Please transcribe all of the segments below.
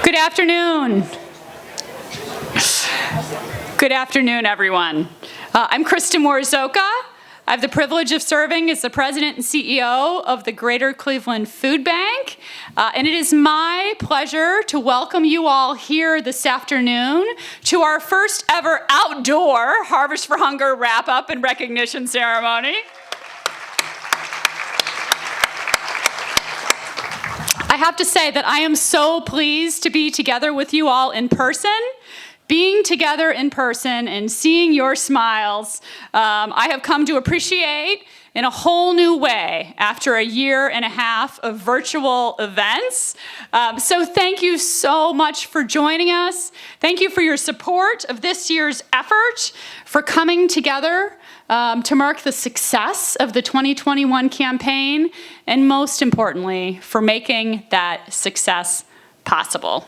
Good afternoon. Good afternoon, everyone. I'm Kristen Morzoka. I have the privilege of serving as the president and CEO of the Greater Cleveland Food Bank, and it is my pleasure to welcome you all here this afternoon to our first ever outdoor Harvest for Hunger wrap-up and recognition ceremony. I have to say that I am so pleased to be together with you all in person. Being together in person and seeing your smiles, I have come to appreciate in a whole new way after a year and a half of virtual events. So thank you so much for joining us. Thank you for your support of this year's effort, for coming together to mark the success of the 2021 campaign, and most importantly, for making that success possible.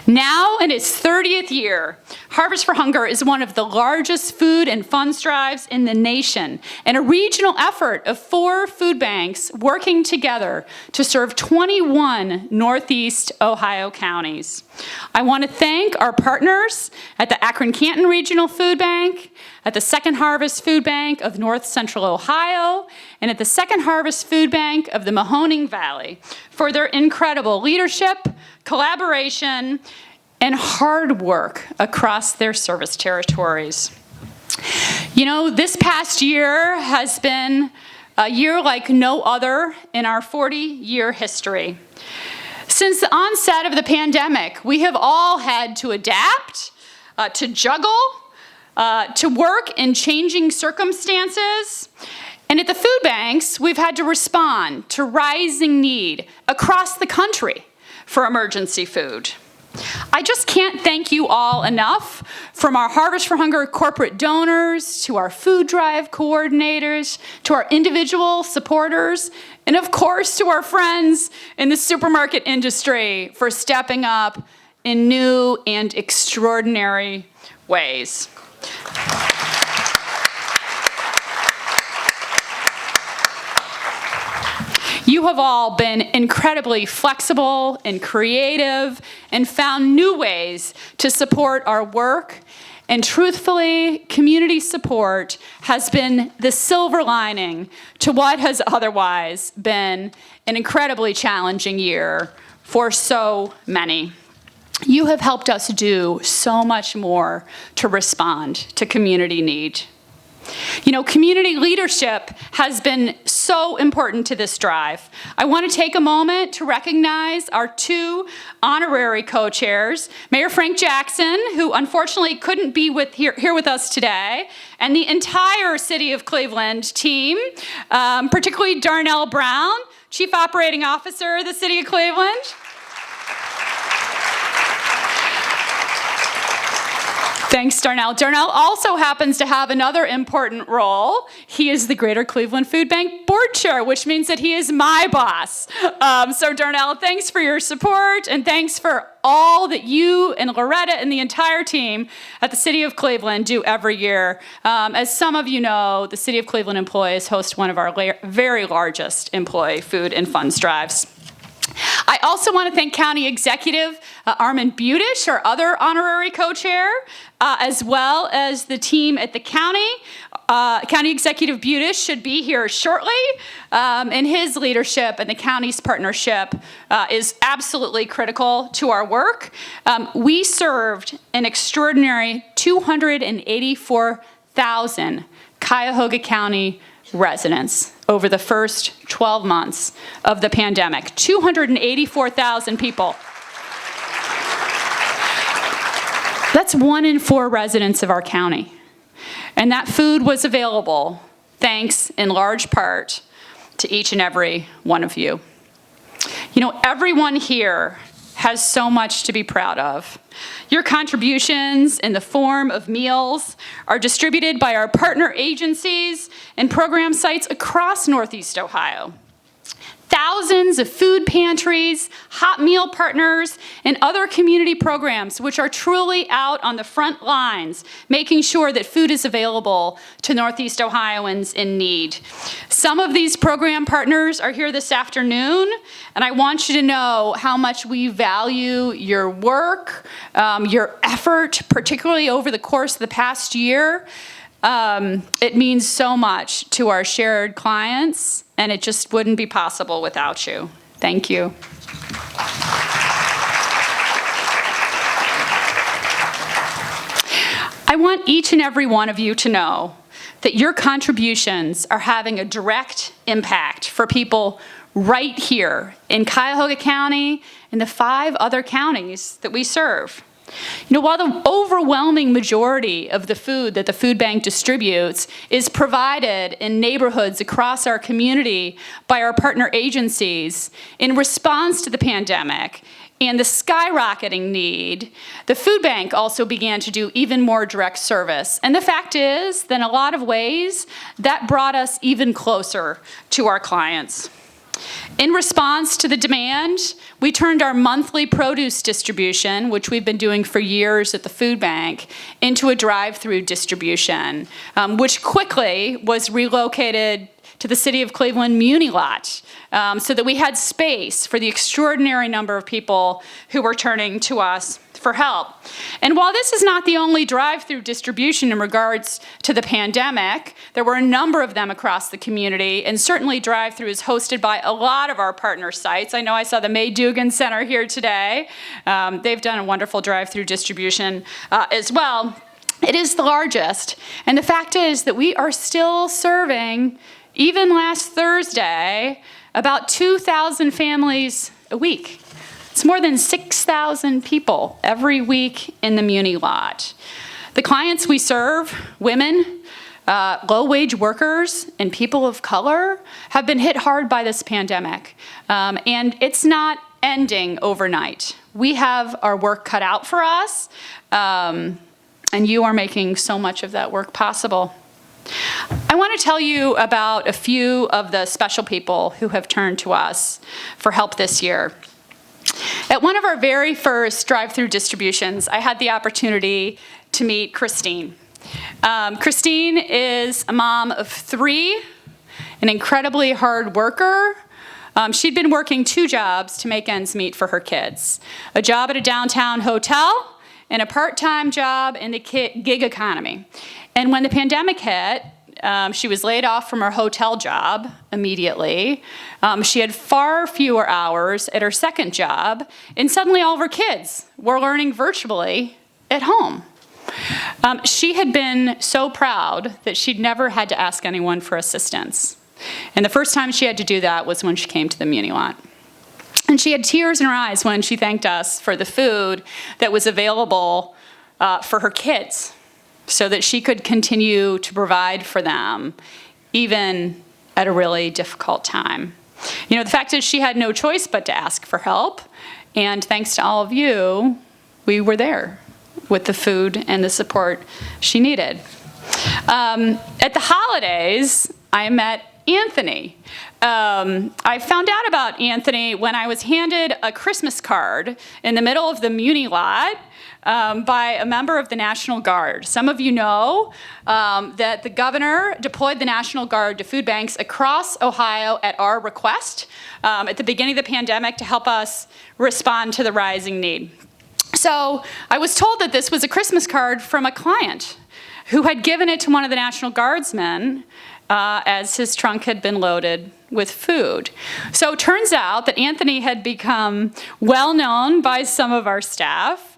Now in its 30th year, Harvest for Hunger is one of the largest food and funds drives in the nation, and a regional effort of 4 food banks working together to serve 21 Northeast Ohio counties. I want to thank our partners at the Akron-Canton Regional Food Bank, at the Second Harvest Food Bank of North Central Ohio, and at the Second Harvest Food Bank of the Mahoning Valley for their incredible leadership, collaboration, and hard work across their service territories. You know, this past year has been a year like no other in our 40-year history. Since the onset of the pandemic, we have all had to adapt, to juggle, to work in changing circumstances. And at the food banks, we've had to respond to rising need across the country for emergency food. I just can't thank you all enough, from our Harvest for Hunger corporate donors, to our food drive coordinators, to our individual supporters, and of course to our friends in the supermarket industry for stepping up in new and extraordinary ways. You have all been incredibly flexible and creative and found new ways to support our work. And truthfully, community support has been the silver lining to what has otherwise been an incredibly challenging year for so many. You have helped us do so much more to respond to community need. You know, community leadership has been so important to this drive. I want to take a moment to recognize our 2 honorary co-chairs, Mayor Frank Jackson, who unfortunately couldn't be here with us today, and the entire City of Cleveland team, particularly Darnell Brown, Chief Operating Officer of the City of Cleveland. Thanks, Darnell. Darnell also happens to have another important role. He is the Greater Cleveland Food Bank Board Chair, which means that he is my boss. So Darnell, thanks for your support, and thanks for all that you and Loretta and the entire team at the City of Cleveland do every year. As some of you know, the City of Cleveland employees host one of our very largest employee food and funds drives. I also want to thank County Executive Armin Budish, our other honorary co-chair, as well as the team at the county. County Executive Budish should be here shortly, and his leadership and the county's partnership is absolutely critical to our work. We served an extraordinary 284,000 Cuyahoga County residents over the first 12 months of the pandemic. 284,000 people. That's 1 in 4 residents of our county. And that food was available thanks in large part to each and every one of you. You know, everyone here has so much to be proud of. Your contributions in the form of meals are distributed by our partner agencies and program sites across Northeast Ohio. thousands of food pantries, hot meal partners, and other community programs which are truly out on the front lines, making sure that food is available to Northeast Ohioans in need. Some of these program partners are here this afternoon, and I want you to know how much we value your work, your effort, particularly over the course of the past year. It means so much to our shared clients, and it just wouldn't be possible without you. Thank you. I want each and every one of you to know that your contributions are having a direct impact for people right here in Cuyahoga County and the 5 other counties that we serve. You know, while the overwhelming majority of the food that the food bank distributes is provided in neighborhoods across our community by our partner agencies, in response to the pandemic and the skyrocketing need, the food bank also began to do even more direct service. And the fact is that in a lot of ways, that brought us even closer to our clients. In response to the demand, we turned our monthly produce distribution, which we've been doing for years at the food bank, into a drive-through distribution, which quickly was relocated to the City of Cleveland Muni lot, so that we had space for the extraordinary number of people who were turning to us for help. And while this is not the only drive-through distribution in regards to the pandemic, there were a number of them across the community, and certainly drive-through is hosted by a lot of our partner sites. I know I saw the May Dugan Center here today. They've done a wonderful drive-through distribution as well. It is the largest, and the fact is that we are still serving, even last Thursday, about 2,000 families a week. It's more than 6,000 people every week in the Muni lot. The clients we serve, women, low-wage workers, and people of color, have been hit hard by this pandemic. And it's not ending overnight. We have our work cut out for us, and you are making so much of that work possible. I want to tell you about a few of the special people who have turned to us for help this year. At one of our very first drive-through distributions, I had the opportunity to meet Christine. Christine is a mom of 3, an incredibly hard worker. She'd been working 2 jobs to make ends meet for her kids, a job at a downtown hotel and a part-time job in the gig economy. And when the pandemic hit, she was laid off from her hotel job immediately. She had far fewer hours at her second job, and suddenly all of her kids were learning virtually at home. She had been so proud that she'd never had to ask anyone for assistance. And the first time she had to do that was when she came to the Muni lot. And she had tears in her eyes when she thanked us for the food that was available for her kids, so that she could continue to provide for them, even at a really difficult time. You know, the fact is she had no choice but to ask for help, and thanks to all of you, we were there with the food and the support she needed. At the holidays, I met Anthony. I found out about Anthony when I was handed a Christmas card in the middle of the Muni lot by a member of the National Guard. Some of you know that the governor deployed the National Guard to food banks across Ohio at our request at the beginning of the pandemic to help us respond to the rising need. So I was told that this was a Christmas card from a client who had given it to one of the National Guardsmen as his trunk had been loaded with food. So it turns out that Anthony had become well known by some of our staff.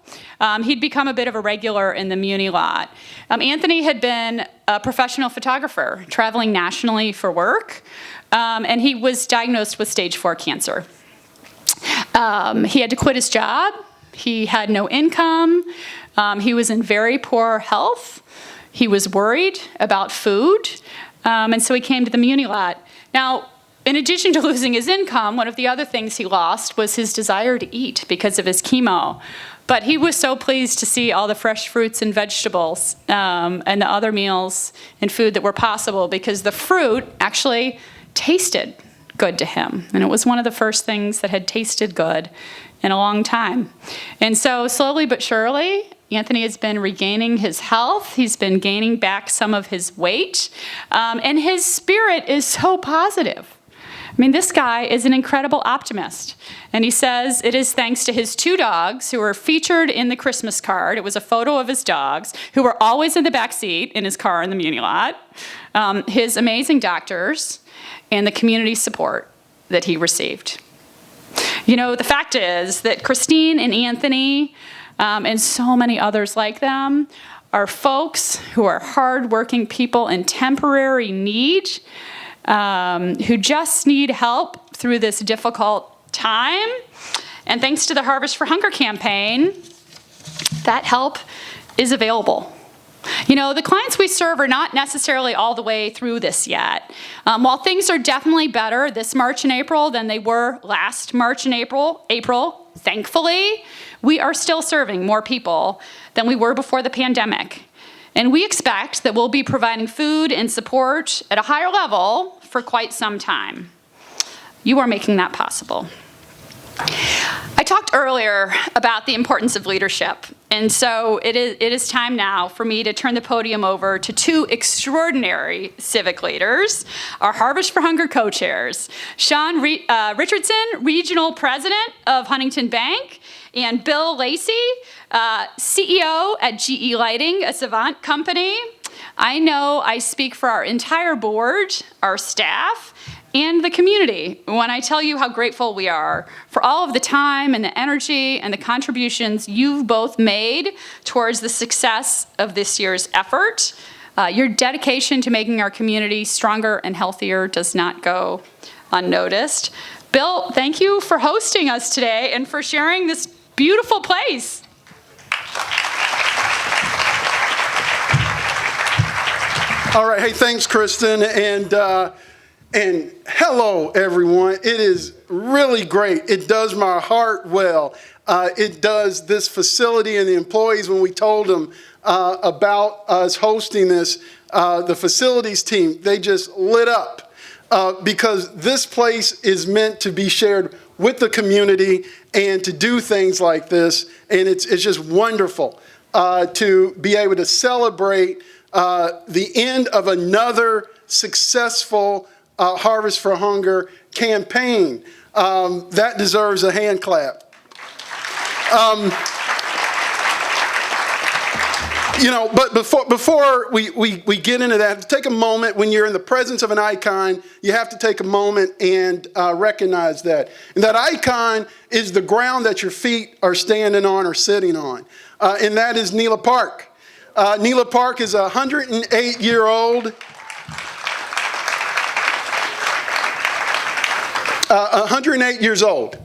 He'd become a bit of a regular in the Muni lot. Anthony had been a professional photographer, traveling nationally for work, and he was diagnosed with stage 4 cancer. He had to quit his job. He had no income. He was in very poor health. He was worried about food, and so he came to the Muni lot. Now, in addition to losing his income, one of the other things he lost was his desire to eat because of his chemo. But he was so pleased to see all the fresh fruits and vegetables and the other meals and food that were possible, because the fruit actually tasted good to him. And it was one of the first things that had tasted good in a long time. And so slowly but surely, Anthony has been regaining his health. He's been gaining back some of his weight. And his spirit is so positive. I mean, this guy is an incredible optimist. And he says it is thanks to his 2 dogs who were featured in the Christmas card. It was a photo of his dogs who were always in the back seat in his car in the Muni lot. His amazing doctors and the community support that he received. You know, the fact is that Christine and Anthony and so many others like them are folks who are hardworking people in temporary need, who just need help through this difficult time. And thanks to the Harvest for Hunger campaign, that help is available. You know, the clients we serve are not necessarily all the way through this yet. While things are definitely better this March and April than they were last March and April, thankfully, we are still serving more people than we were before the pandemic. And we expect that we'll be providing food and support at a higher level for quite some time. You are making that possible. I talked earlier about the importance of leadership, and so it is time now for me to turn the podium over to 2 extraordinary civic leaders, our Harvest for Hunger co-chairs, Sean Richardson, Regional President of Huntington Bank, and Bill Lacey, CEO at GE Lighting, a Savant company. I know I speak for our entire board, our staff, and the community when I tell you how grateful we are for all of the time and the energy and the contributions you've both made towards the success of this year's effort. Your dedication to making our community stronger and healthier does not go unnoticed. Bill, thank you for hosting us today and for sharing this beautiful place. All right, hey, thanks, Kristen, and hello, everyone. It is really great. It does my heart well. It does this facility and the employees when we told them about us hosting this, the facilities team, they just lit up because this place is meant to be shared with the community and to do things like this. And it's just wonderful to be able to celebrate the end of another successful Harvest for Hunger campaign. That deserves a hand clap. But before we get into that, take a moment. When you're in the presence of an icon, you have to take a moment and recognize that. And that icon is the ground that your feet are standing on or sitting on. And that is Neela Park. Neela Park is a 108-year-old 108 years old.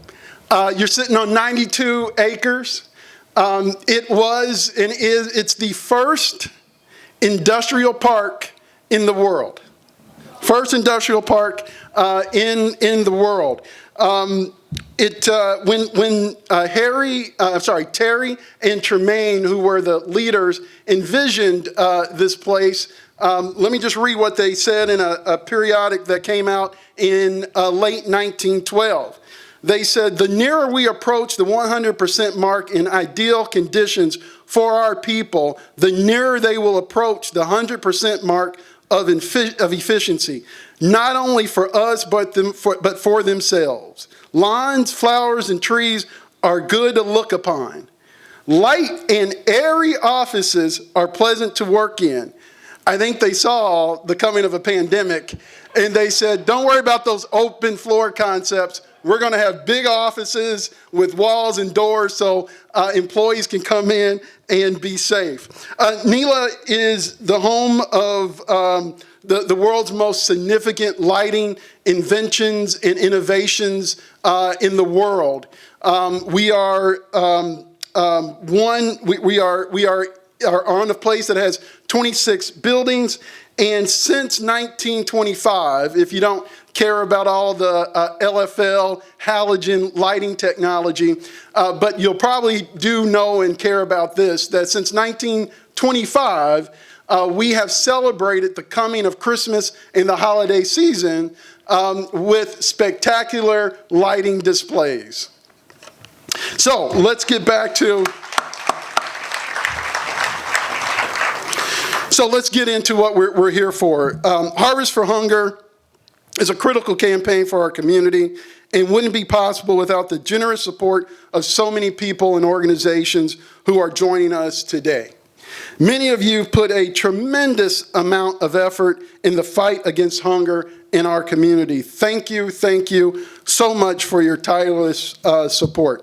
You're sitting on 92 acres. It was and is, it's the first industrial park in the world. First industrial park in the world. When Terry and Tremaine, who were the leaders, envisioned this place, let me just read what they said in a periodic that came out in late 1912. They said, "The nearer we approach the 100% mark in ideal conditions for our people, the nearer they will approach the 100% mark of efficiency, not only for us, but for themselves. Lawns, flowers, and trees are good to look upon. Light and airy offices are pleasant to work in." I think they saw the coming of a pandemic, and they said, don't worry about those open floor concepts. We're going to have big offices with walls and doors so employees can come in and be safe. Neela is the home of the world's most significant lighting inventions and innovations in the world. We are on a place that has 26 buildings, and since 1925, if you don't care about all the LFL halogen lighting technology, but you'll probably do know and care about this, that since 1925, we have celebrated the coming of Christmas and the holiday season with spectacular lighting displays. So let's get back to... So let's get into what we're here for. Harvest for Hunger is a critical campaign for our community and wouldn't be possible without the generous support of so many people and organizations who are joining us today. Many of you put a tremendous amount of effort in the fight against hunger in our community. Thank you so much for your tireless support.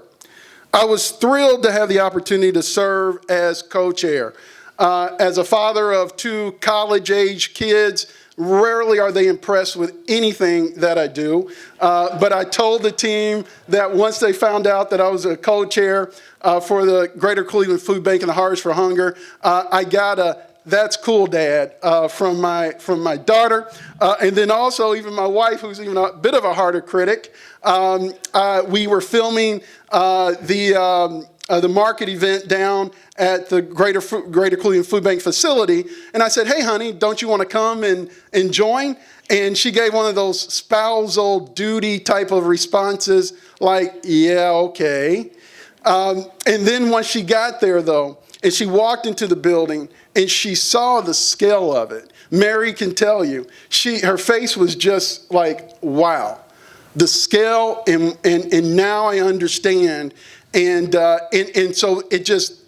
I was thrilled to have the opportunity to serve as co-chair. As a father of 2 college-age kids, rarely are they impressed with anything that I do. But I told the team that once they found out that I was a co-chair for the Greater Cleveland Food Bank and the Harvest for Hunger, I got a "That's cool, Dad" from my daughter. And then also even my wife, who's even a bit of a harder critic. We were filming the market event down at the Greater Cleveland Food Bank facility. And I said, "Hey, honey, don't you want to come and join?" And she gave one of those spousal duty type of responses like, "Yeah, okay." And then once she got there, though, and she walked into the building and she saw the scale of it, Mary can tell you, her face was just like, wow. The scale, and now I understand. And so it just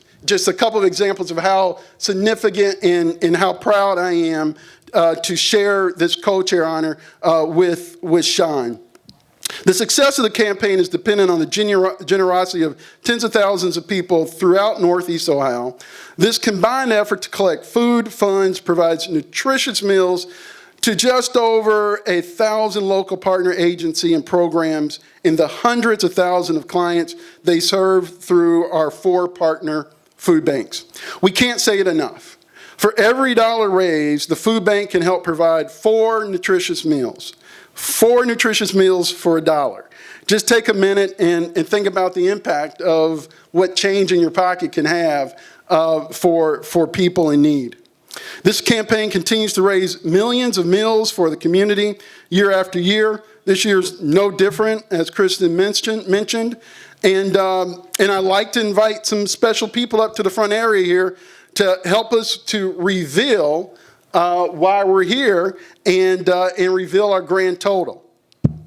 a couple of examples of how significant and how proud I am to share this co-chair honor with Sean. The success of the campaign is dependent on the generosity of tens of thousands of people throughout Northeast Ohio. This combined effort to collect food funds provides nutritious meals to just over 1,000 local partner agency and programs and the hundreds of thousands of clients they serve through our 4 partner food banks. We can't say it enough. For every dollar raised, the food bank can help provide 4 nutritious meals. 4 nutritious meals for $1. Just take a minute and think about the impact of what change in your pocket can have for people in need. This campaign continues to raise millions of meals for the community year after year. This year's no different, as Kristen mentioned. And I'd like to invite some special people up to the front area here to help us to reveal why we're here and reveal our grand total.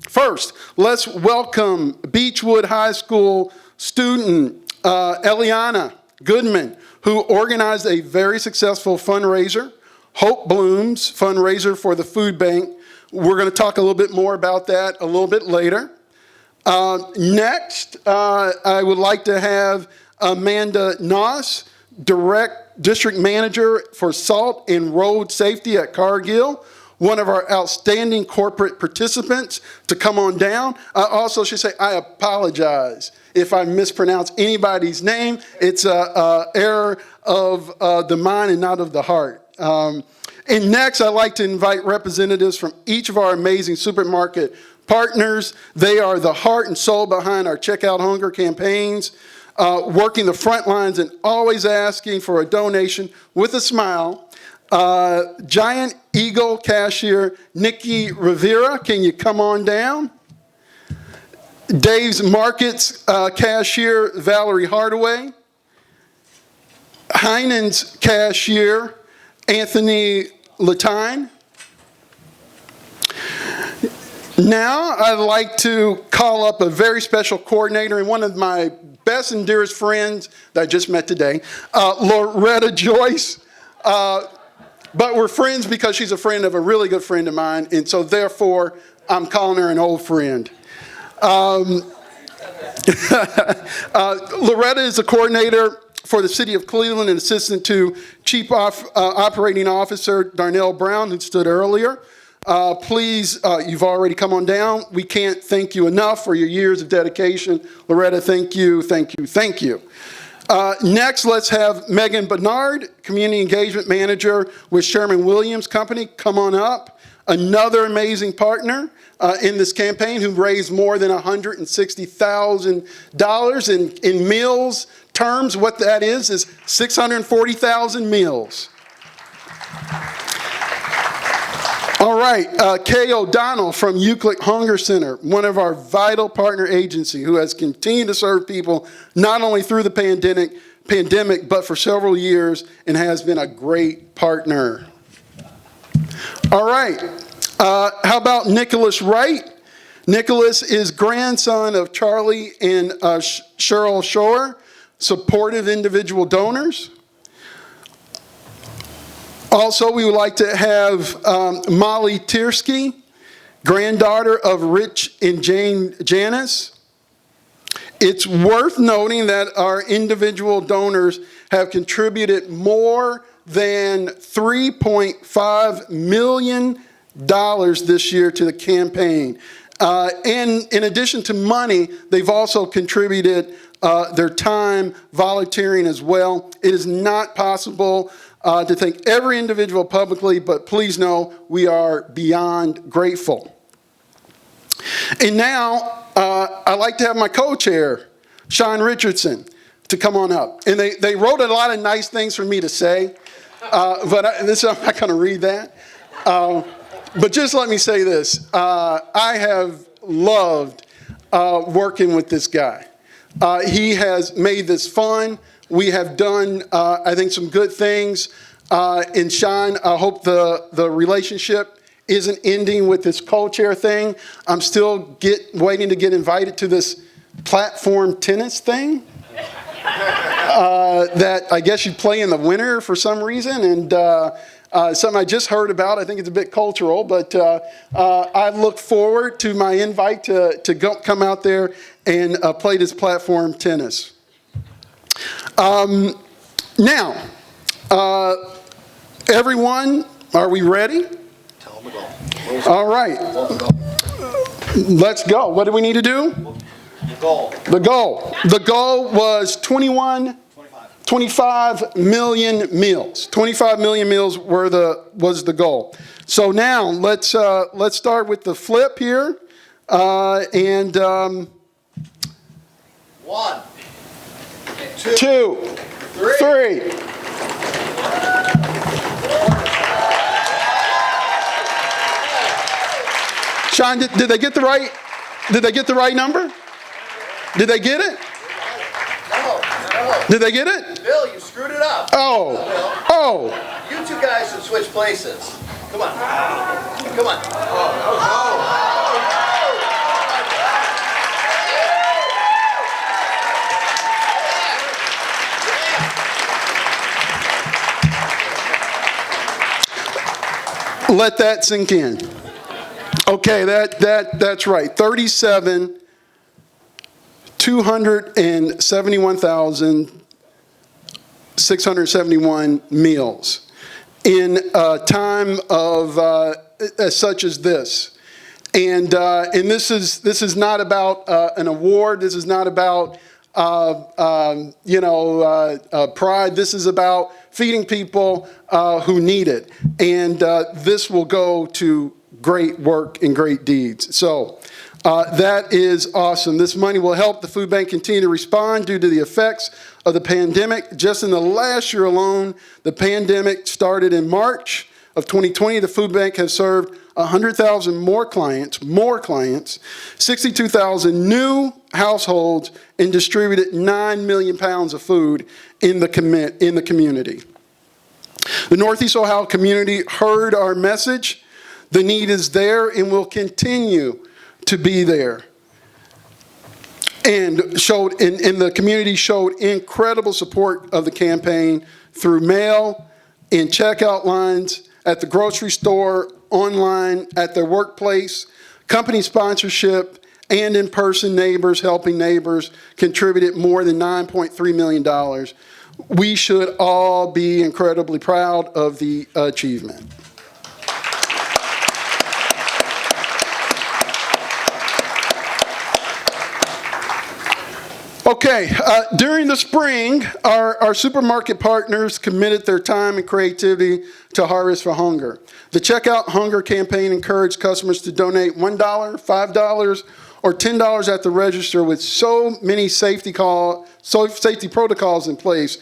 First, let's welcome Beechwood High School student Eliana Goodman, who organized a very successful fundraiser, Hope Blooms fundraiser for the food bank. We're going to talk a little bit more about that a little bit later. Next, I would like to have Amanda Noss, District Manager for Salt and Road Safety at Cargill, one of our outstanding corporate participants, to come on down. I also should say I apologize if I mispronounce anybody's name. It's an error of the mind and not of the heart. And next, I'd like to invite representatives from each of our amazing supermarket partners. They are the heart and soul behind our Check Out Hunger campaigns, working the front lines and always asking for a donation with a smile. Giant Eagle cashier Nikki Rivera, can you come on down? Dave's Markets cashier Valerie Hardaway. Heinen's cashier Anthony Latine. Now I'd like to call up a very special coordinator and one of my best and dearest friends that I just met today, Loretta Joyce. But we're friends because she's a friend of a really good friend of mine, and so therefore I'm calling her an old friend. Loretta is a coordinator for the City of Cleveland and assistant to Chief Operating Officer Darnell Brown, who stood earlier. Please, you've already come on down. We can't thank you enough for your years of dedication. Loretta, thank you, thank you, thank you. Next, let's have Megan Bernard, Community Engagement Manager with Sherman Williams Company. Come on up. Another amazing partner in this campaign who raised more than $160,000 in meals terms. What that is 640,000 meals. All right, Kay O'Donnell from Euclid Hunger Center, one of our vital partner agency who has continued to serve people not only through the pandemic, but for several years and has been a great partner. All right, how about Nicholas Wright? Nicholas is grandson of Charlie and Cheryl Shore, supportive individual donors. Also, we would like to have Molly Tiersky, granddaughter of Rich and Jane Janis. It's worth noting that our individual donors have contributed more than $3.5 million this year to the campaign. And in addition to money, they've also contributed their time volunteering as well. It is not possible to thank every individual publicly, but please know we are beyond grateful. And now, I'd like to have my co-chair, Sean Richardson, to come on up. And they wrote a lot of nice things for me to say, but I'm not going to read that. But just let me say this. I have loved working with this guy. He has made this fun. We have done, I think, some good things. And Sean, I hope the relationship isn't ending with this co-chair thing. I'm still waiting to get invited to this platform tennis thing that I guess you play in the winter for some reason. And something I just heard about. I think it's a bit cultural, but I look forward to my invite to come out there and play this platform tennis. Now, everyone, are we ready? Tell them to go. All right. Let's go. What do we need to do? The goal. The goal was 25 million meals. 25 million meals was the goal. So now let's start with the flip here, and 1, 2, 3. Sean, did they get the right? Did they get the right number? Did they get it? No. Did they get it? Bill, you screwed it up. Oh. You two guys should switch places. Come on. Let that sink in. Okay, that's right. 271,671 meals in a time of such as this. And this is not about an award. This is not about pride. This is about feeding people who need it. And this will go to great work and great deeds. So that is awesome. This money will help the food bank continue to respond due to the effects of the pandemic. Just in the last year alone, the pandemic started in March of 2020. The food bank has served 100,000 more clients, 62,000 new households, and distributed 9 million pounds of food in the community. The Northeast Ohio community heard our message. The need is there and will continue to be there. And the community showed incredible support of the campaign through mail, in checkout lines, at the grocery store, online, at their workplace, company sponsorship, and in-person neighbors helping neighbors contributed more than $9.3 million. We should all be incredibly proud of the achievement. Okay, during the spring, our supermarket partners committed their time and creativity to Harvest for Hunger. The Checkout Hunger campaign encouraged customers to donate $1, $5, or $10 at the register. With so many safety protocols in place,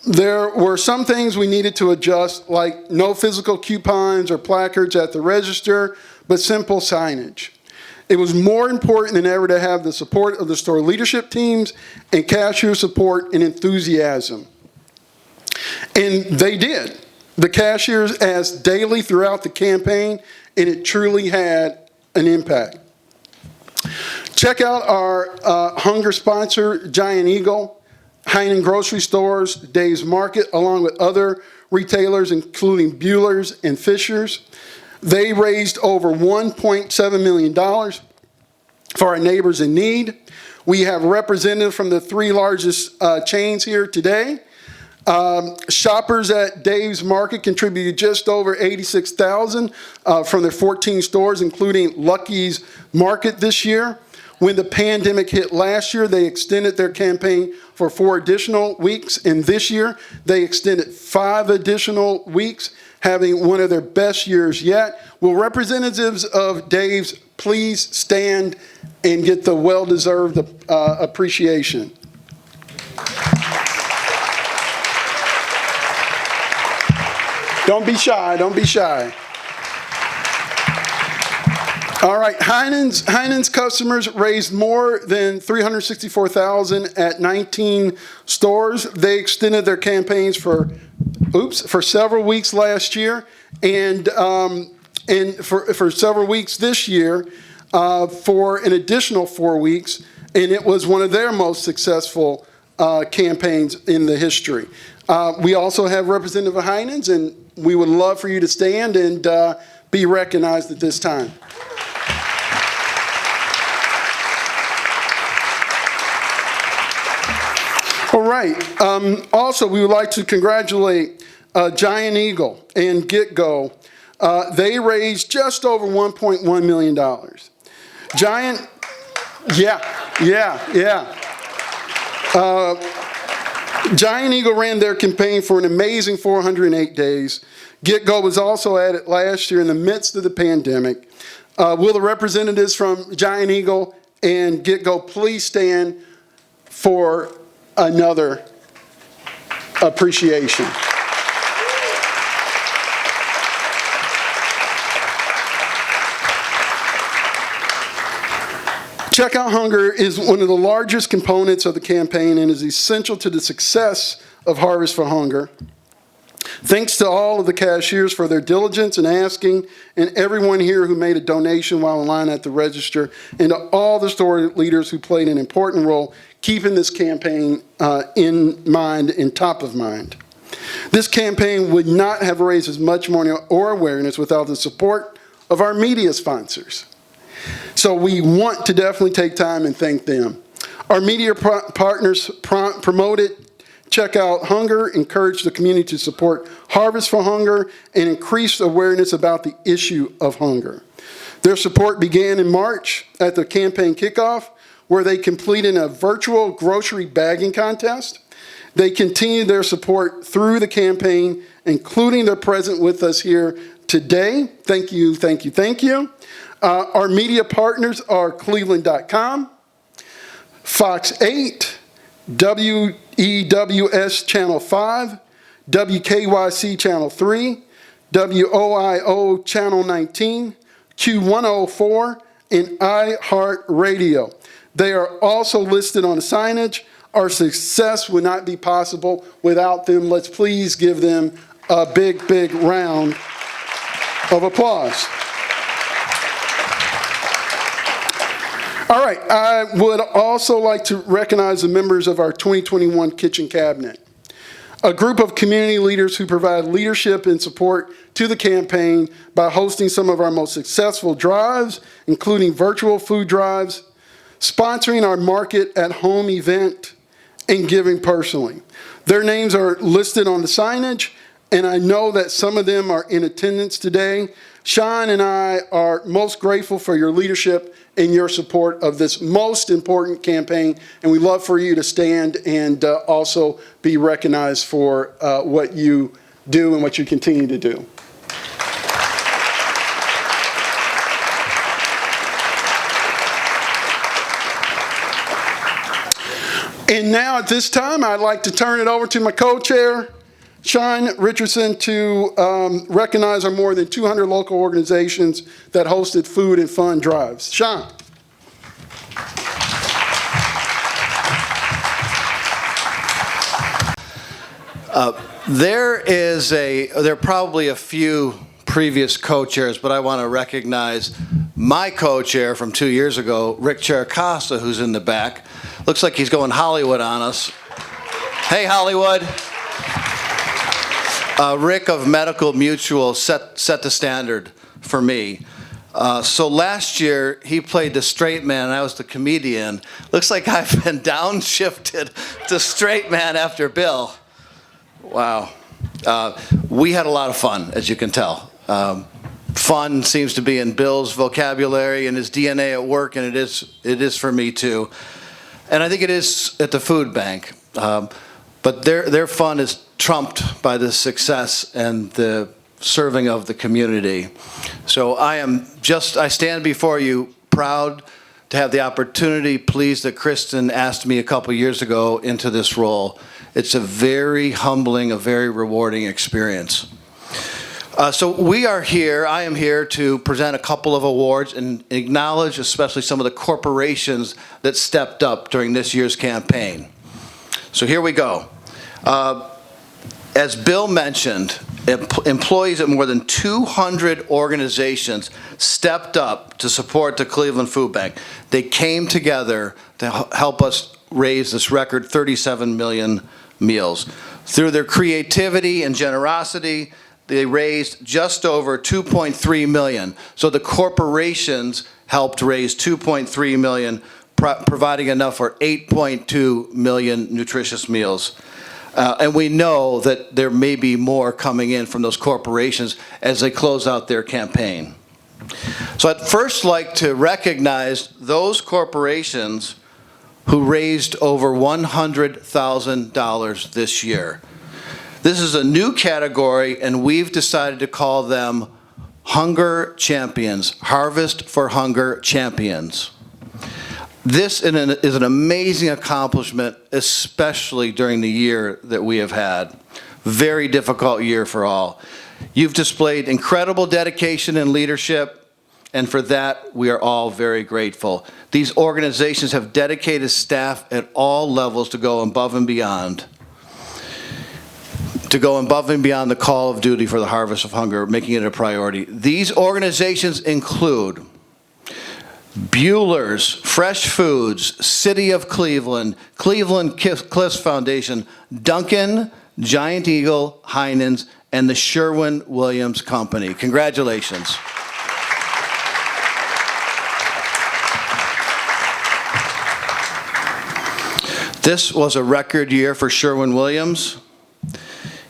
There were some things we needed to adjust, like no physical coupons or placards at the register, but simple signage. It was more important than ever to have the support of the store leadership teams and cashier support and enthusiasm. And they did. The cashiers asked daily throughout the campaign, and it truly had an impact. Check out our hunger sponsor, Giant Eagle, Heinen Grocery Stores, Dave's Market, along with other retailers, including Bueller's and Fisher's. They raised over $1.7 million for our neighbors in need. We have representatives from the 3 largest chains here today. Shoppers at Dave's Market contributed just over $86,000 from their 14 stores, including Lucky's Market this year. When the pandemic hit last year, they extended their campaign for 4 additional weeks, and this year they extended 5 additional weeks, having one of their best years yet. Will representatives of Dave's please stand and get the well-deserved appreciation? Don't be shy, don't be shy. All right, Heinen's customers raised more than $364,000 at 19 stores. They extended their campaigns for several weeks last year, and for several weeks this year, for an additional 4 weeks, and it was one of their most successful campaigns in the history. We also have Representative Heinen's, and we would love for you to stand and be recognized at this time. All right. Also, we would like to congratulate Giant Eagle and Get Go. They raised just over $1.1 million. Giant, Giant Eagle ran their campaign for an amazing 408 days. Get Go was also at it last year in the midst of the pandemic. Will the representatives from Giant Eagle and Get Go please stand for another appreciation? Checkout Hunger is one of the largest components of the campaign and is essential to the success of Harvest for Hunger. Thanks to all of the cashiers for their diligence in asking, and everyone here who made a donation while in line at the register, and to all the store leaders who played an important role keeping this campaign in mind and top of mind. This campaign would not have raised as much money or awareness without the support of our media sponsors. So we want to definitely take time and thank them. Our media partners promoted Checkout Hunger, encouraged the community to support Harvest for Hunger, and increased awareness about the issue of hunger. Their support began in March at the campaign kickoff, where they completed a virtual grocery bagging contest. They continued their support through the campaign, including their presence with us here today. Thank you, thank you, thank you. Our media partners are Cleveland.com, Fox 8, WEWS Channel 5, WKYC Channel 3, WOIO Channel 19, Q104, and iHeartRadio. They are also listed on the signage. Our success would not be possible without them. Let's please give them a big, big round of applause. All right, I would also like to recognize the members of our 2021 Kitchen Cabinet, a group of community leaders who provide leadership and support to the campaign by hosting some of our most successful drives, including virtual food drives, sponsoring our Market at Home event, and giving personally. Their names are listed on the signage, and I know that some of them are in attendance today. Sean and I are most grateful for your leadership and your support of this most important campaign, and we love for you to stand and also be recognized for what you do and what you continue to do. And now at this time, I'd like to turn it over to my co-chair, Sean Richardson, to recognize our more than 200 local organizations that hosted food and fun drives. Sean. There are probably a few previous co-chairs, but I want to recognize my co-chair from 2 years ago, Rick Chiricosta, who's in the back. Looks like he's going Hollywood on us. Hey, Hollywood. Rick of Medical Mutual set the standard for me. So last year, he played the straight man, and I was the comedian. Looks like I've been downshifted to straight man after Bill. Wow. We had a lot of fun, as you can tell. Fun seems to be in Bill's vocabulary and his DNA at work, and it is for me too. And I think it is at the food bank. But their fun is trumped by the success and the serving of the community. So I stand before you proud to have the opportunity, pleased that Kristen asked me a couple years ago into this role. It's a very humbling, a very rewarding experience. So I am here to present a couple of awards and acknowledge especially some of the corporations that stepped up during this year's campaign. So here we go. As Bill mentioned, employees at more than 200 organizations stepped up to support the Cleveland Food Bank. They came together to help us raise this record 37 million meals. Through their creativity and generosity, they raised just over 2.3 million. So the corporations helped raise 2.3 million, providing enough for 8.2 million nutritious meals. And we know that there may be more coming in from those corporations as they close out their campaign. So I'd first like to recognize those corporations who raised over $100,000 this year. This is a new category, and we've decided to call them Hunger Champions, Harvest for Hunger Champions. This is an amazing accomplishment, especially during the year that we have had. Very difficult year for all. You've displayed incredible dedication and leadership, and for that, we are all very grateful. These organizations have dedicated staff at all levels to go above and beyond the call of duty for the harvest of hunger, making it a priority. These organizations include Bueller's, Fresh Foods, City of Cleveland, Cleveland Cliffs Foundation, Duncan, Giant Eagle, Heinen's, and the Sherwin-Williams Company. Congratulations. This was a record year for Sherwin-Williams,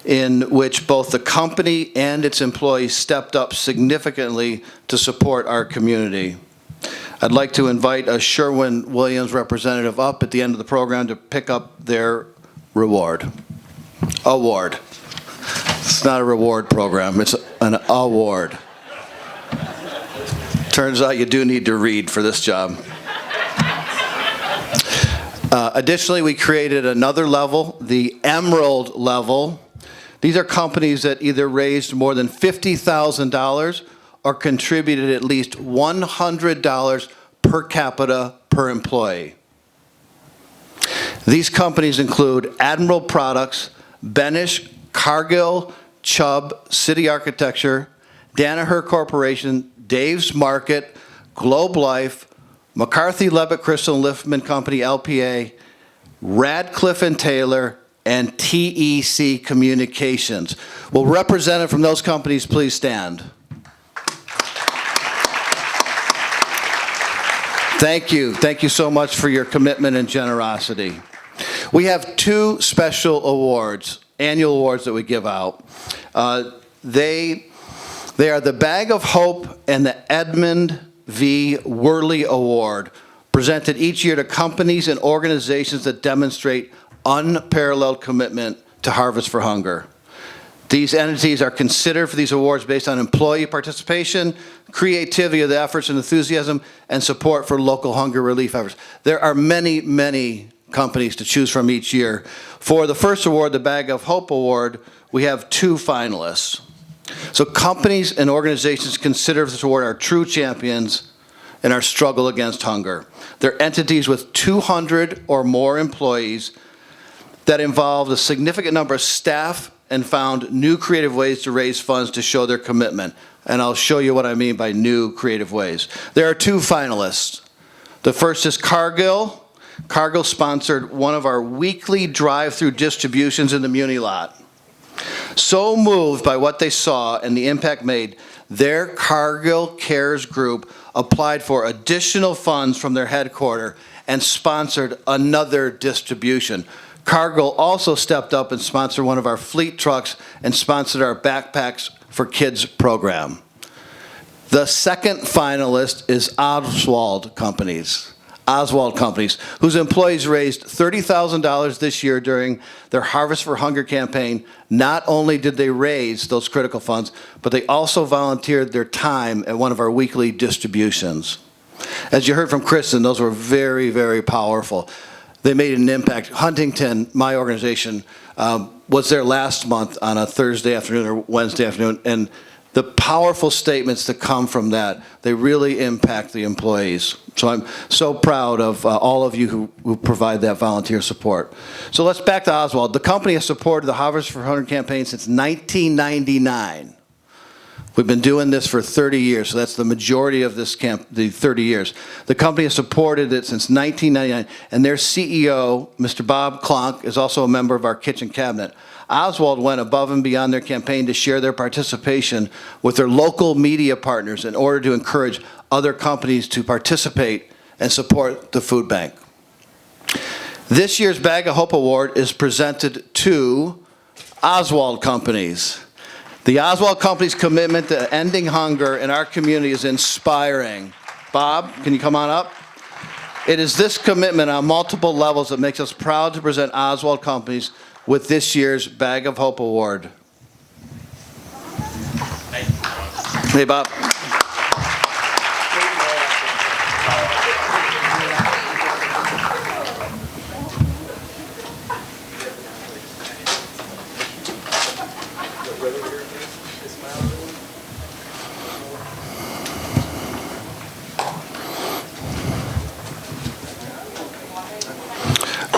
in which both the company and its employees stepped up significantly to support our community. I'd like to invite a Sherwin-Williams representative up at the end of the program to pick up their award. It's not a reward program, it's an award. Turns out you do need to read for this job. Additionally, we created another level, the Emerald level. These are companies that either raised more than $50,000 or contributed at least $100 per capita per employee. These companies include Admiral Products, Benish, Cargill, Chubb, City Architecture, Danaher Corporation, Dave's Market, Globe Life, McCarthy, Levitt, Crystal, and Liftman Company, LPA, Radcliffe and Taylor, and TEC Communications. Will representative from those companies please stand? Thank you. Thank you so much for your commitment and generosity. We have two special awards, annual awards that we give out. They are the Bag of Hope and the Edmund V. Worley Award, presented each year to companies and organizations that demonstrate unparalleled commitment to Harvest for Hunger. These entities are considered for these awards based on employee participation, creativity of the efforts and enthusiasm, and support for local hunger relief efforts. There are many, many companies to choose from each year. For the first award, the Bag of Hope Award, we have 2 finalists. So companies and organizations consider this award our true champions in our struggle against hunger. They're entities with 200 or more employees that involved a significant number of staff and found new creative ways to raise funds to show their commitment. And I'll show you what I mean by new creative ways. There are 2 finalists. The first is Cargill. Cargill sponsored one of our weekly drive-through distributions in the Muni lot. So moved by what they saw and the impact made, their Cargill Cares group applied for additional funds from their headquarters and sponsored another distribution. Cargill also stepped up and sponsored one of our fleet trucks and sponsored our Backpacks for Kids program. The second finalist is Oswald Companies, whose employees raised $30,000 this year during their Harvest for Hunger campaign. Not only did they raise those critical funds, but they also volunteered their time at one of our weekly distributions. As you heard from Kristen, those were very, very powerful. They made an impact. Huntington, my organization, was there last month on a Thursday afternoon or Wednesday afternoon, and the powerful statements that come from that, they really impact the employees. So I'm so proud of all of you who provide that volunteer support. So let's back to Oswald. The company has supported the Harvest for Hunger campaign since 1999. We've been doing this for 30 years, so that's the majority of this the 30 years. The company has supported it since 1999, and their CEO, Mr. Bob Klonk, is also a member of our kitchen cabinet. Oswald went above and beyond their campaign to share their participation with their local media partners in order to encourage other companies to participate and support the food bank. This year's Bag of Hope Award is presented to Oswald Companies. The Oswald Company's commitment to ending hunger in our community is inspiring. Bob, can you come on up? It is this commitment on multiple levels that makes us proud to present Oswald Companies with this year's Bag of Hope Award. Hey, Bob.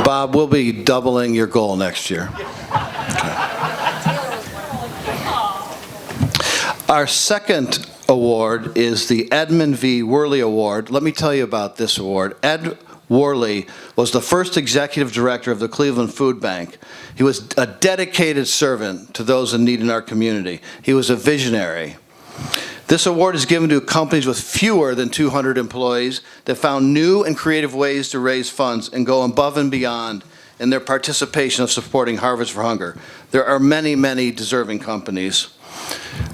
Bob, we'll be doubling your goal next year. Okay. Our second award is the Edmund V. Worley Award. Let me tell you about this award. Ed Worley was the first executive director of the Cleveland Food Bank. He was a dedicated servant to those in need in our community. He was a visionary. This award is given to companies with fewer than 200 employees that found new and creative ways to raise funds and go above and beyond in their participation of supporting Harvest for Hunger. There are many, many deserving companies.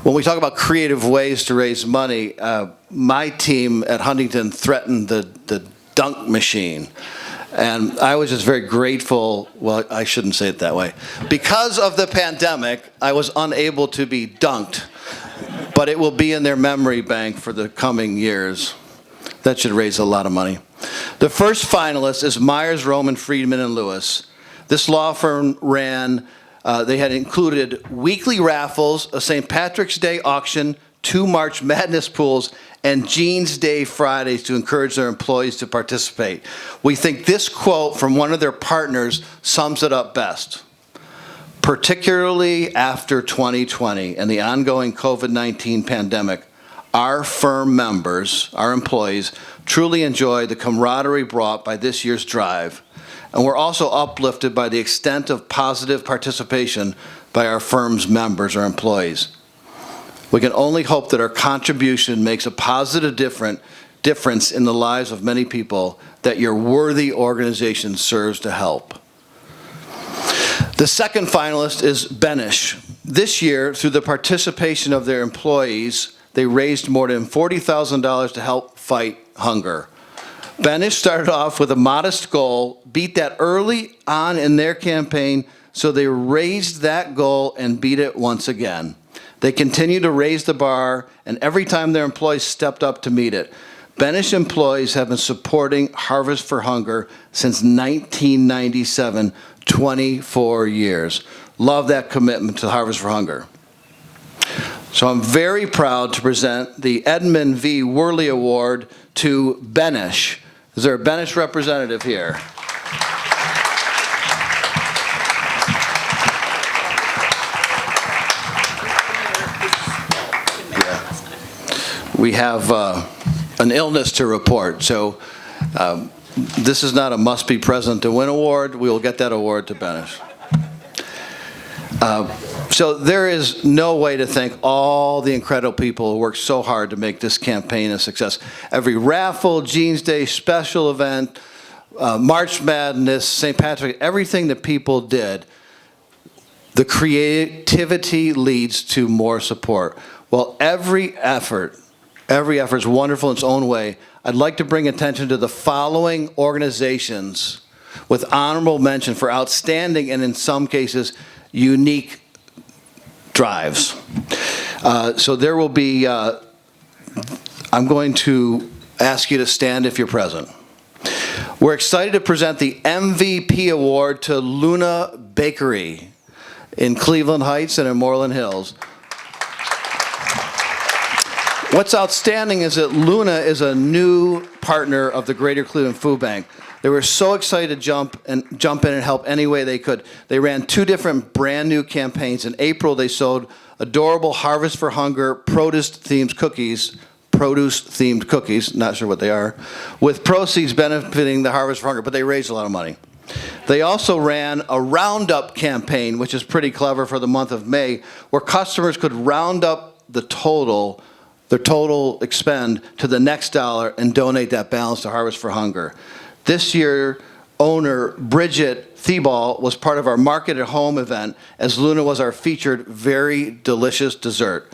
When we talk about creative ways to raise money, my team at Huntington threatened the dunk machine. And I was just very grateful, well, I shouldn't say it that way. Because of the pandemic, I was unable to be dunked. But it will be in their memory bank for the coming years. That should raise a lot of money. The first finalist is Myers, Roman, Friedman, and Lewis. This law firm ran, they had included weekly raffles, a St. Patrick's Day auction, 2 March Madness pools, and Jeans Day Fridays to encourage their employees to participate. We think this quote from one of their partners sums it up best. Particularly after 2020 and the ongoing COVID-19 pandemic, our firm members, our employees, truly enjoy the camaraderie brought by this year's drive, and we're also uplifted by the extent of positive participation by our firm's members or employees. We can only hope that our contribution makes a positive difference in the lives of many people that your worthy organization serves to help. The second finalist is Benish. This year, through the participation of their employees, they raised more than $40,000 to help fight hunger. Benish started off with a modest goal, beat that early on in their campaign, so they raised that goal and beat it once again. They continued to raise the bar, and every time their employees stepped up to meet it. Benish employees have been supporting Harvest for Hunger since 1997, 24 years. Love that commitment to Harvest for Hunger. So I'm very proud to present the Edmund V. Worley Award to Benish. Is there a Benish representative here? We have an illness to report, so this is not a must-be present to win award. We will get that award to Benish. So there is no way to thank all the incredible people who worked so hard to make this campaign a success. Every raffle, Jeans Day special event, March Madness, St. Patrick, everything that people did, the creativity leads to more support. Well, every effort is wonderful in its own way. I'd like to bring attention to the following organizations with honorable mention for outstanding and in some cases unique drives. So there will be, I'm going to ask you to stand if you're present. We're excited to present the MVP Award to Luna Bakery in Cleveland Heights and in Moreland Hills. What's outstanding is that Luna is a new partner of the Greater Cleveland Food Bank. They were so excited to jump in and help any way they could. They ran 2 different brand new campaigns. In April, they sold adorable Harvest for Hunger produce-themed cookies, not sure what they are, with proceeds benefiting the Harvest for Hunger, but they raised a lot of money. They also ran a roundup campaign, which is pretty clever for the month of May, where customers could round up their total expend to the next dollar and donate that balance to Harvest for Hunger. This year, owner Bridget Thieball was part of our Market at Home event, as Luna was our featured very delicious dessert.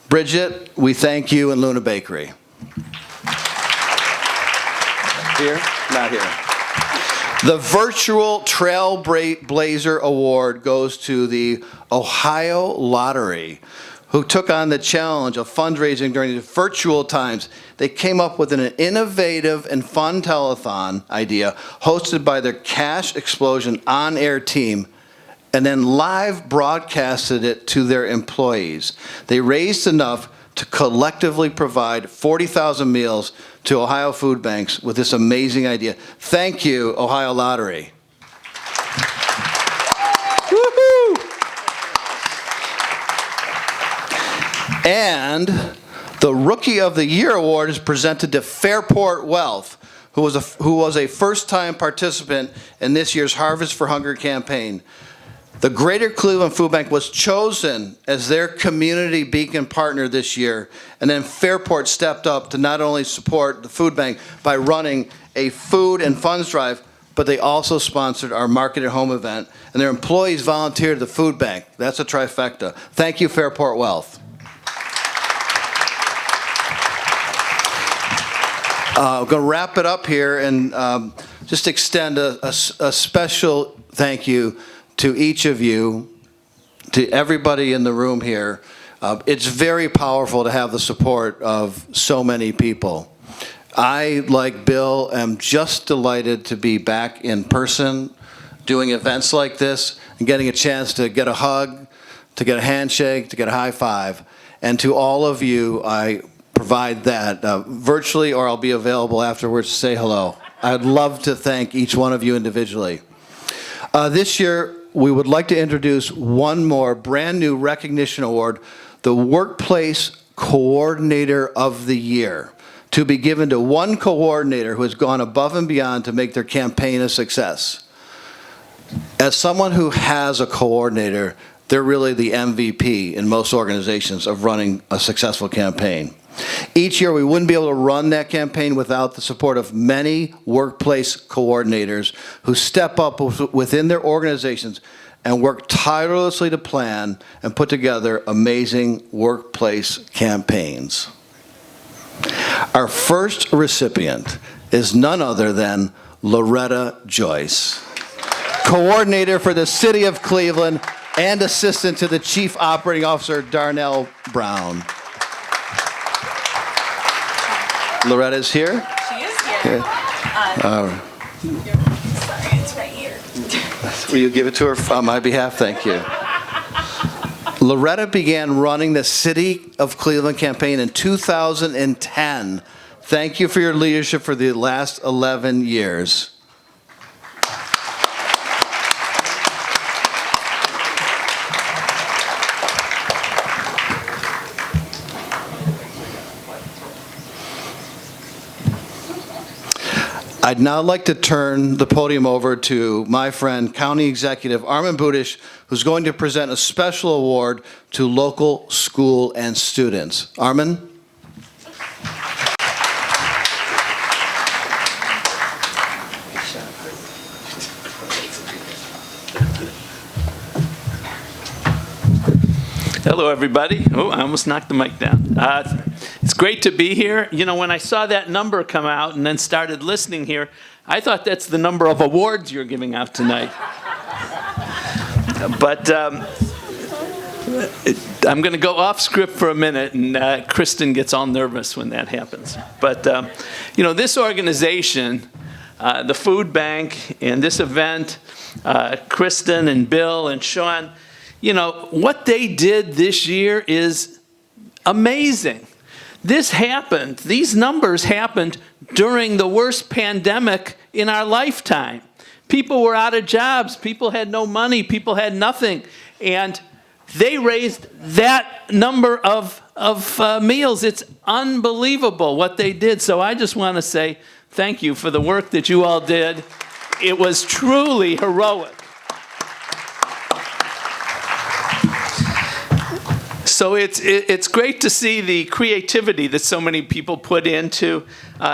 Bridget, we thank you and Luna Bakery. Here? Not here. The Virtual Trailblazer Award goes to the Ohio Lottery, who took on the challenge of fundraising during the virtual times. They came up with an innovative and fun telethon idea hosted by their Cash Explosion on-air team and then live broadcasted it to their employees. They raised enough to collectively provide 40,000 meals to Ohio food banks with this amazing idea. Thank you, Ohio Lottery. And the Rookie of the Year Award is presented to Fairport Wealth, who was a first-time participant in this year's Harvest for Hunger campaign. The Greater Cleveland Food Bank was chosen as their community beacon partner this year, and then Fairport stepped up to not only support the food bank by running a food and funds drive, but they also sponsored our Market at Home event, and their employees volunteered at the food bank. That's a trifecta. Thank you, Fairport Wealth. I'm going to wrap it up here and just extend a special thank you to each of you, to everybody in the room here. It's very powerful to have the support of so many people. I, like Bill, am just delighted to be back in person, doing events like this, and getting a chance to get a hug, to get a handshake, to get a high five. And to all of you, I provide that virtually, or I'll be available afterwards to say hello. I'd love to thank each one of you individually. This year, we would like to introduce one more brand new recognition award, the Workplace Coordinator of the Year, to be given to one coordinator who has gone above and beyond to make their campaign a success. As someone who has a coordinator, they're really the MVP in most organizations of running a successful campaign. Each year, we wouldn't be able to run that campaign without the support of many workplace coordinators who step up within their organizations and work tirelessly to plan and put together amazing workplace campaigns. Our first recipient is none other than Loretta Joyce, coordinator for the City of Cleveland and assistant to the Chief Operating Officer, Darnell Brown. Loretta's here? She is here. Sorry, it's right here. Will you give it to her on my behalf? Thank you. Loretta began running the City of Cleveland campaign in 2010. Thank you for your leadership for the last 11 years. I'd now like to turn the podium over to my friend, County Executive Armin Budish, who's going to present a special award to local school and students. Armin? Hello, everybody. Oh, I almost knocked the mic down. It's great to be here. You know, when I saw that number come out and then started listening here, I thought that's the number of awards you're giving out tonight. But I'm going to go off script for a minute, and Kristen gets all nervous when that happens. But, you know, this organization, the food bank, and this event, Kristen and Bill and Sean, you know, what they did this year is amazing. This happened, these numbers happened during the worst pandemic in our lifetime. People were out of jobs, people had no money, people had nothing, and they raised that number of meals. It's unbelievable what they did. So I just want to say thank you for the work that you all did. It was truly heroic. So it's great to see the creativity that so many people put into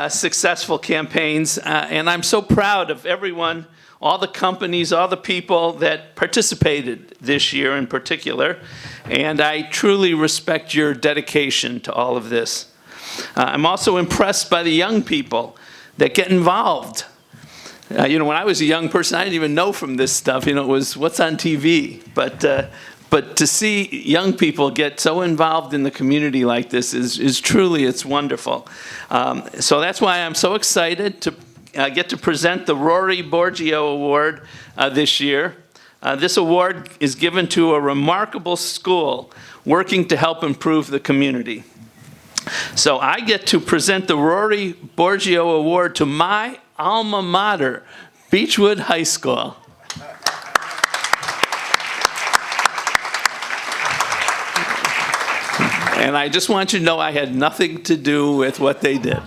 successful campaigns, and I'm so proud of everyone, all the companies, all the people that participated this year in particular, and I truly respect your dedication to all of this. I'm also impressed by the young people that get involved. You know, when I was a young person, I didn't even know from this stuff. You know, it was what's on TV, but to see young people get so involved in the community like this is truly, it's wonderful. So that's why I'm so excited to get to present the Rory Borgio Award this year. This award is given to a remarkable school working to help improve the community. So I get to present the Rory Borgio Award to my alma mater, Beechwood High School. And I just want you to know I had nothing to do with what they did.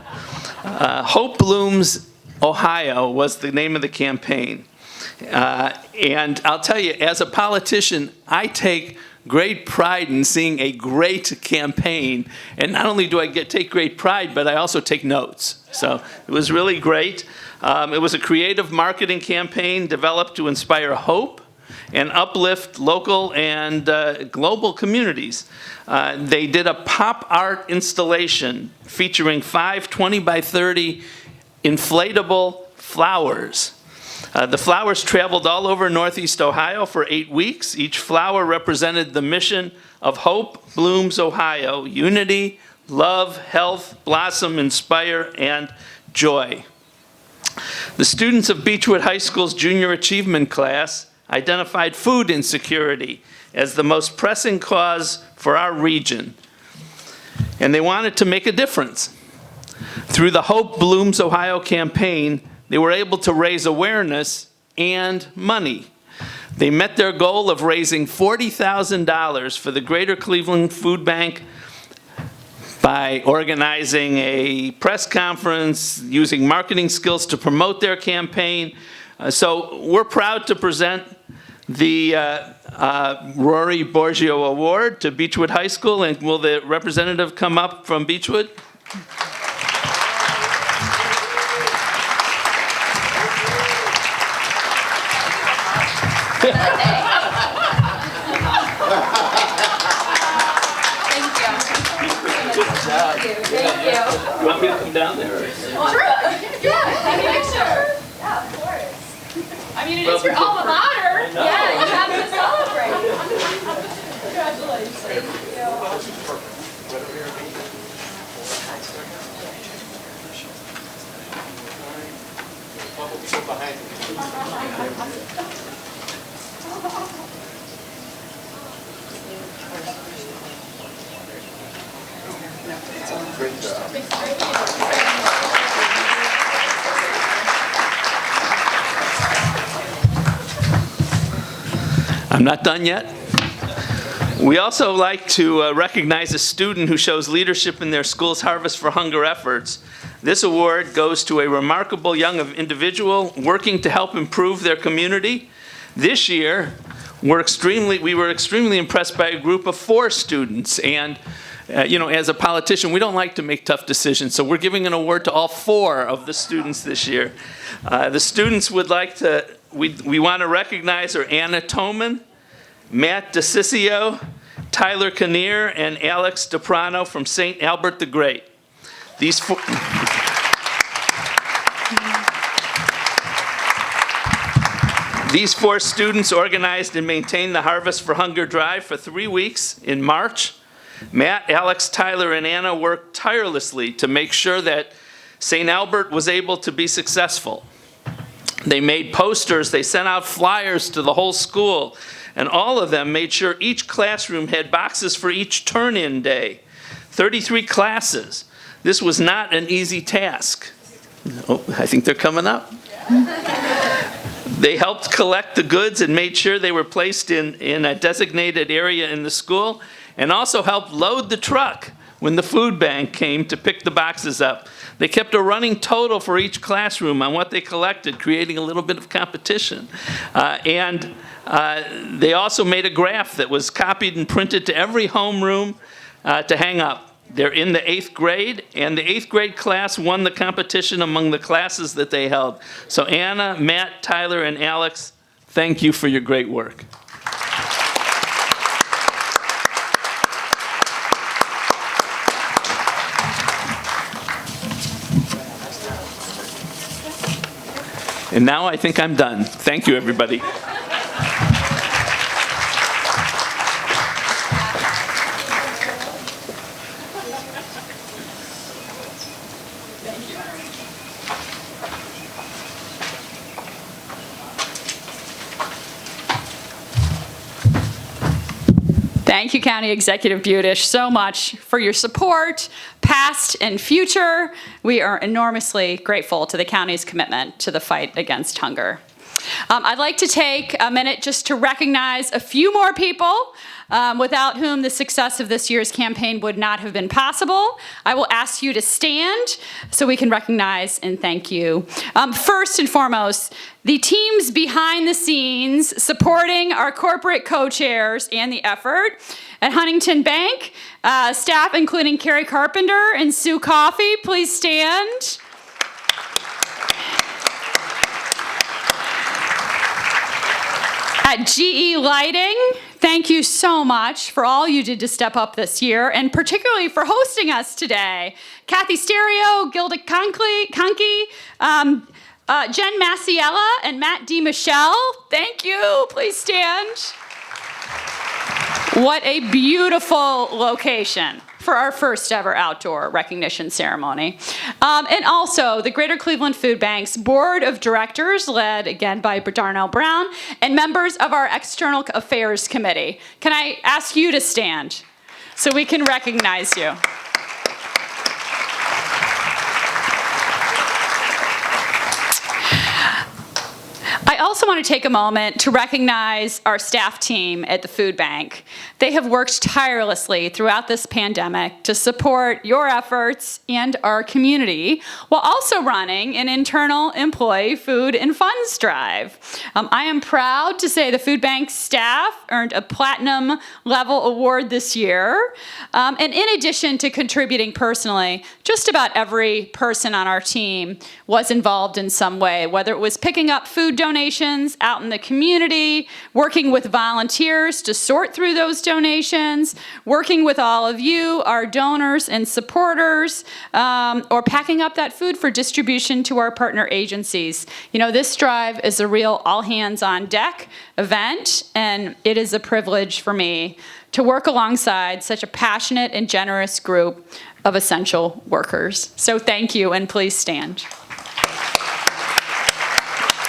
Hope Blooms, Ohio was the name of the campaign. And I'll tell you, as a politician, I take great pride in seeing a great campaign. And not only do I take great pride, but I also take notes. So it was really great. It was a creative marketing campaign developed to inspire hope and uplift local and global communities. They did a pop art installation featuring 5 20 by 30 inflatable flowers. The flowers traveled all over Northeast Ohio for 8 weeks. Each flower represented the mission of Hope Blooms Ohio: unity, love, health, blossom, inspire, and joy. The students of Beechwood High School's junior achievement class identified food insecurity as the most pressing cause for our region, and they wanted to make a difference. Through the Hope Blooms Ohio campaign, they were able to raise awareness and money. They met their goal of raising $40,000 for the Greater Cleveland Food Bank by organizing a press conference, using marketing skills to promote their campaign. So we're proud to present the Rory Borgio Award to Beechwood High School. And will the representative come up from Beechwood? Thank you. You want me to come down there? Sure. Yeah, take a picture. Yeah, of course. I mean, it is your alma mater. Yeah, you have to celebrate. Congratulations. Thank you. I'm not done yet. We also like to recognize a student who shows leadership in their school's Harvest for Hunger efforts. This award goes to a remarkable young individual working to help improve their community. This year, we were extremely impressed by a group of 4 students. And, as a politician, we don't like to make tough decisions, so we're giving an award to all 4 of the students this year. The students would like to, we want to recognize are Anna Toman, Matt DeCiccio, Tyler Kinnear, and Alex DePrano from St. Albert the Great. These 4 students organized and maintained the Harvest for Hunger Drive for 3 weeks in March. Matt, Alex, Tyler, and Anna worked tirelessly to make sure that St. Albert was able to be successful. They made posters, they sent out flyers to the whole school, and all of them made sure each classroom had boxes for each turn-in day. 33 classes. This was not an easy task. Oh, I think they're coming up. They helped collect the goods and made sure they were placed in a designated area in the school, and also helped load the truck when the food bank came to pick the boxes up. They kept a running total for each classroom on what they collected, creating a little bit of competition. They also made a graph that was copied and printed to every homeroom to hang up. They're in the 8th grade, and the 8th grade class won the competition among the classes that they held. So Anna, Matt, Tyler, and Alex, thank you for your great work. And now I think I'm done. Thank you, everybody. Thank you, County Executive Budish, so much for your support, past and future. We are enormously grateful to the county's commitment to the fight against hunger. I'd like to take a minute just to recognize a few more people without whom the success of this year's campaign would not have been possible. I will ask you to stand so we can recognize and thank you. First and foremost, the teams behind the scenes supporting our corporate co-chairs and the effort at Huntington Bank, staff including Carrie Carpenter and Sue Coffey, please stand. At GE Lighting, thank you so much for all you did to step up this year, and particularly for hosting us today. Kathy Stereo, Gilda Conkey, Jen Massiella, and Matt D. Michelle, thank you. Please stand. What a beautiful location for our first ever outdoor recognition ceremony. And also the Greater Cleveland Food Bank's Board of Directors, led again by Darnell Brown, and members of our External Affairs Committee. Can I ask you to stand so we can recognize you? I also want to take a moment to recognize our staff team at the food bank. They have worked tirelessly throughout this pandemic to support your efforts and our community while also running an internal employee food and funds drive. I am proud to say the food bank staff earned a platinum level award this year. And in addition to contributing personally, just about every person on our team was involved in some way, whether it was picking up food donations out in the community, working with volunteers to sort through those donations, working with all of you, our donors and supporters, or packing up that food for distribution to our partner agencies. You know, this drive is a real all-hands-on-deck event, and it is a privilege for me to work alongside such a passionate and generous group of essential workers. So thank you, and please stand.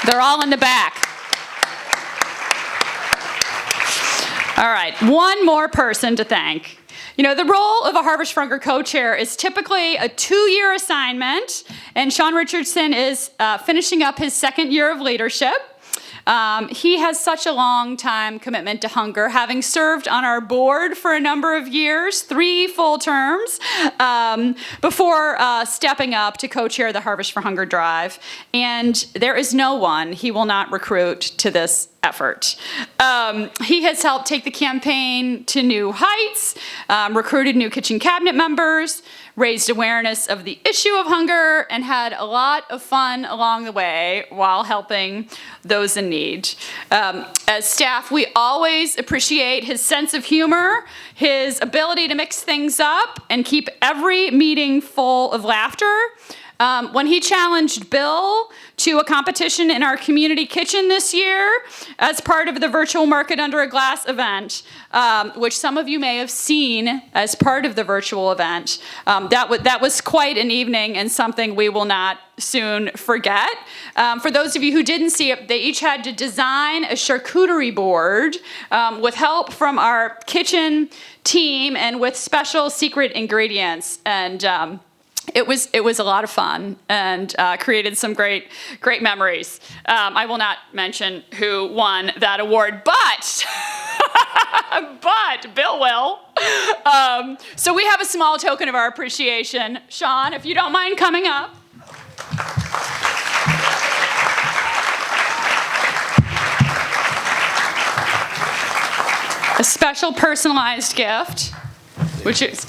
They're all in the back. All right, one more person to thank. You know, the role of a Harvest for Hunger co-chair is typically a 2-year assignment, and Sean Richardson is finishing up his 2nd year of leadership. He has such a long time commitment to hunger, having served on our board for a number of years, 3 full terms, before stepping up to co-chair the Harvest for Hunger drive. And there is no one he will not recruit to this effort. He has helped take the campaign to new heights, recruited new kitchen cabinet members, raised awareness of the issue of hunger, and had a lot of fun along the way while helping those in need. As staff, we always appreciate his sense of humor, his ability to mix things up, and keep every meeting full of laughter. When he challenged Bill to a competition in our community kitchen this year as part of the Virtual Market Under a Glass event, which some of you may have seen as part of the virtual event, that was quite an evening and something we will not soon forget. For those of you who didn't see it, they each had to design a charcuterie board with help from our kitchen team and with special secret ingredients. And it was a lot of fun and created some great memories. I will not mention who won that award, but Bill will. So we have a small token of our appreciation. Sean, if you don't mind coming up. A special personalized gift, which is...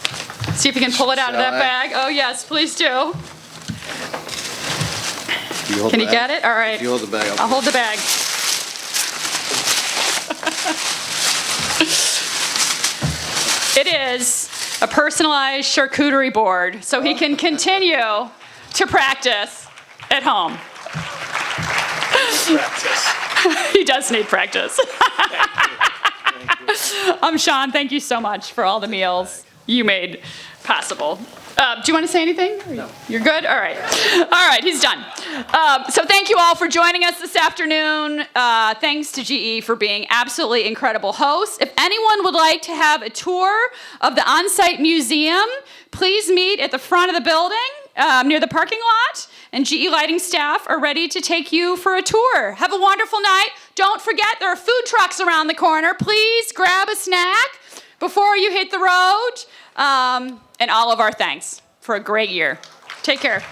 See if you can pull it out of that bag. Oh, yes, please do. Can you get it? All right. You hold the bag. I'll hold the bag. It is a personalized charcuterie board, so he can continue to practice at home. He does need practice. Sean, thank you so much for all the meals you made possible. Do you want to say anything? No. You're good? All right. All right, he's done. So thank you all for joining us this afternoon. Thanks to GE for being absolutely incredible hosts. If anyone would like to have a tour of the on-site museum, please meet at the front of the building near the parking lot, and GE Lighting staff are ready to take you for a tour. Have a wonderful night. Don't forget, there are food trucks around the corner. Please grab a snack before you hit the road, and all of our thanks for a great year. Take care.